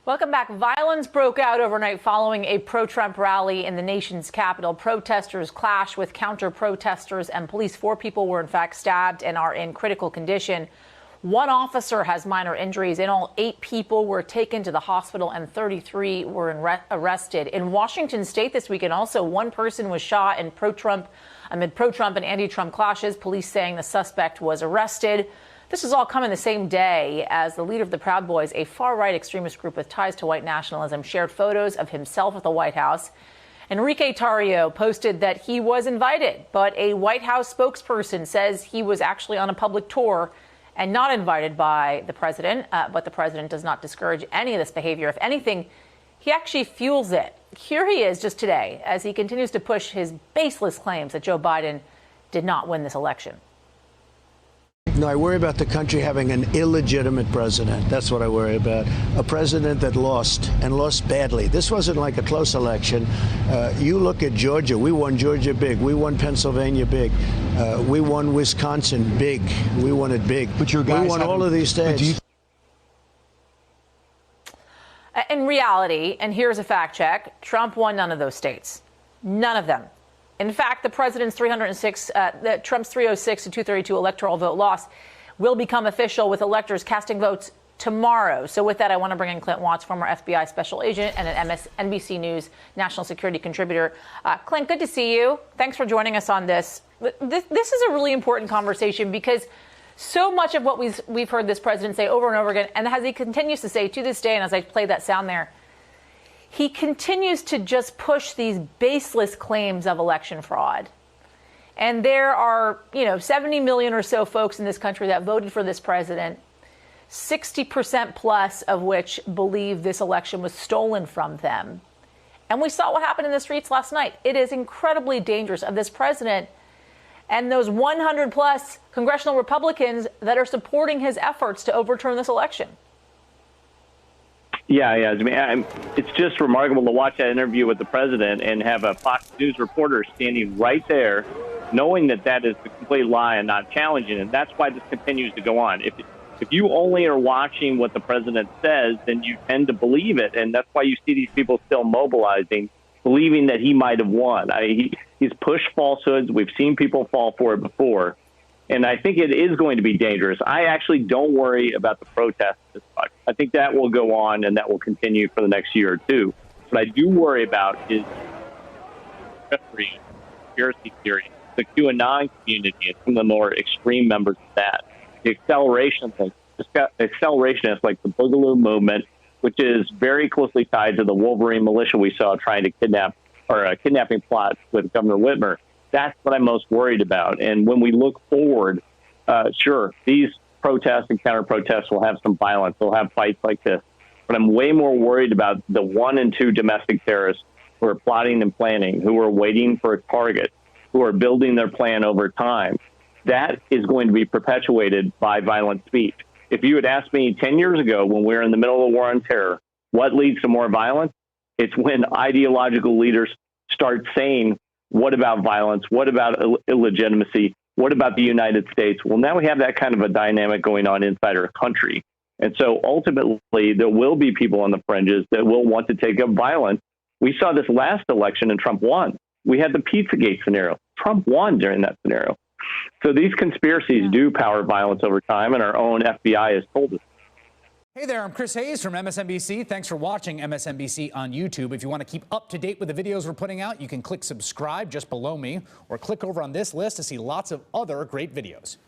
Welcome back. Violence broke out overnight following a pro-Trump rally in the nation's capital. Protesters clashed with counter-protesters and police. 4 people were in fact stabbed and are in critical condition. 1 officer has minor injuries. In all, 8 people were taken to the hospital and 33 were arrested. In Washington state this weekend, also 1 person was shot in amid pro-Trump and anti-Trump clashes. Police saying the suspect was arrested. This is all coming the same day as the leader of the Proud Boys, a far-right extremist group with ties to white nationalism, shared photos of himself at the White House. Enrique Tarrio posted that he was invited, but a White House spokesperson says he was actually on a public tour and not invited by the president. But the president does not discourage any of this behavior. If anything, he actually fuels it. Here he is just today as he continues to push his baseless claims that Joe Biden did not win this election. No, I worry about the country having an illegitimate president. That's what I worry about. A president that lost, and lost badly. This wasn't like a close election. You look at Georgia. We won Georgia big. We won Pennsylvania big. We won Wisconsin big. We won it big. But your guys we won all of these states. In reality, and here's a fact check, Trump won none of those states. None of them. In fact, the president's Trump's 306 to 232 electoral vote loss will become official with electors casting votes tomorrow. So with that, I want to bring in Clint Watts, former FBI special agent and an MSNBC News national security contributor. Clint, good to see you. Thanks for joining us on this. This is a really important conversation because so much of what we've heard this president say over and over again, and as he continues to say to this day, and as I played that sound there, he continues to just push these baseless claims of election fraud. And there are, 70 million or so folks in this country that voted for this president, 60% plus of which believe this election was stolen from them. And we saw what happened in the streets last night. It is incredibly dangerous of this president and those 100 plus congressional Republicans that are supporting his efforts to overturn this election. Yeah. I mean, it's just remarkable to watch that interview with the president and have a Fox News reporter standing right there, knowing that that is a complete lie and not challenging it. That's why this continues to go on. If you only are watching what the president says, then you tend to believe it. And that's why you see these people still mobilizing, believing that he might have won. He's pushed falsehoods. We've seen people fall for it before. And I think it is going to be dangerous. I actually don't worry about the protests this much. I think that will go on and that will continue for the next year or two. What I do worry about is conspiracy theory, the QAnon community, and some of the more extreme members of that. The acceleration is like the Boogaloo movement, which is very closely tied to the Wolverine militia we saw trying to kidnap, or a kidnapping plot with Governor Whitmer. That's what I'm most worried about. And when we look forward, sure, these protests and counter-protests will have some violence. They'll have fights like this. But I'm way more worried about the 1 and 2 domestic terrorists who are plotting and planning, who are waiting for a target, who are building their plan over time. That is going to be perpetuated by violent speech. If you had asked me 10 years ago when we were in the middle of the war on terror, what leads to more violence? It's when ideological leaders start saying, what about violence? What about illegitimacy? What about the United States? Well, now we have that kind of a dynamic going on inside our country. And so ultimately, there will be people on the fringes that will want to take up violence. We saw this last election and Trump won. We had the Pizzagate scenario. Trump won during that scenario. So these conspiracies do power violence over time, and our own FBI has told us. Hey there, I'm Chris Hayes from MSNBC. Thanks for watching MSNBC on YouTube. If you want to keep up to date with the videos we're putting out, you can click subscribe just below me or click over on this list to see lots of other great videos.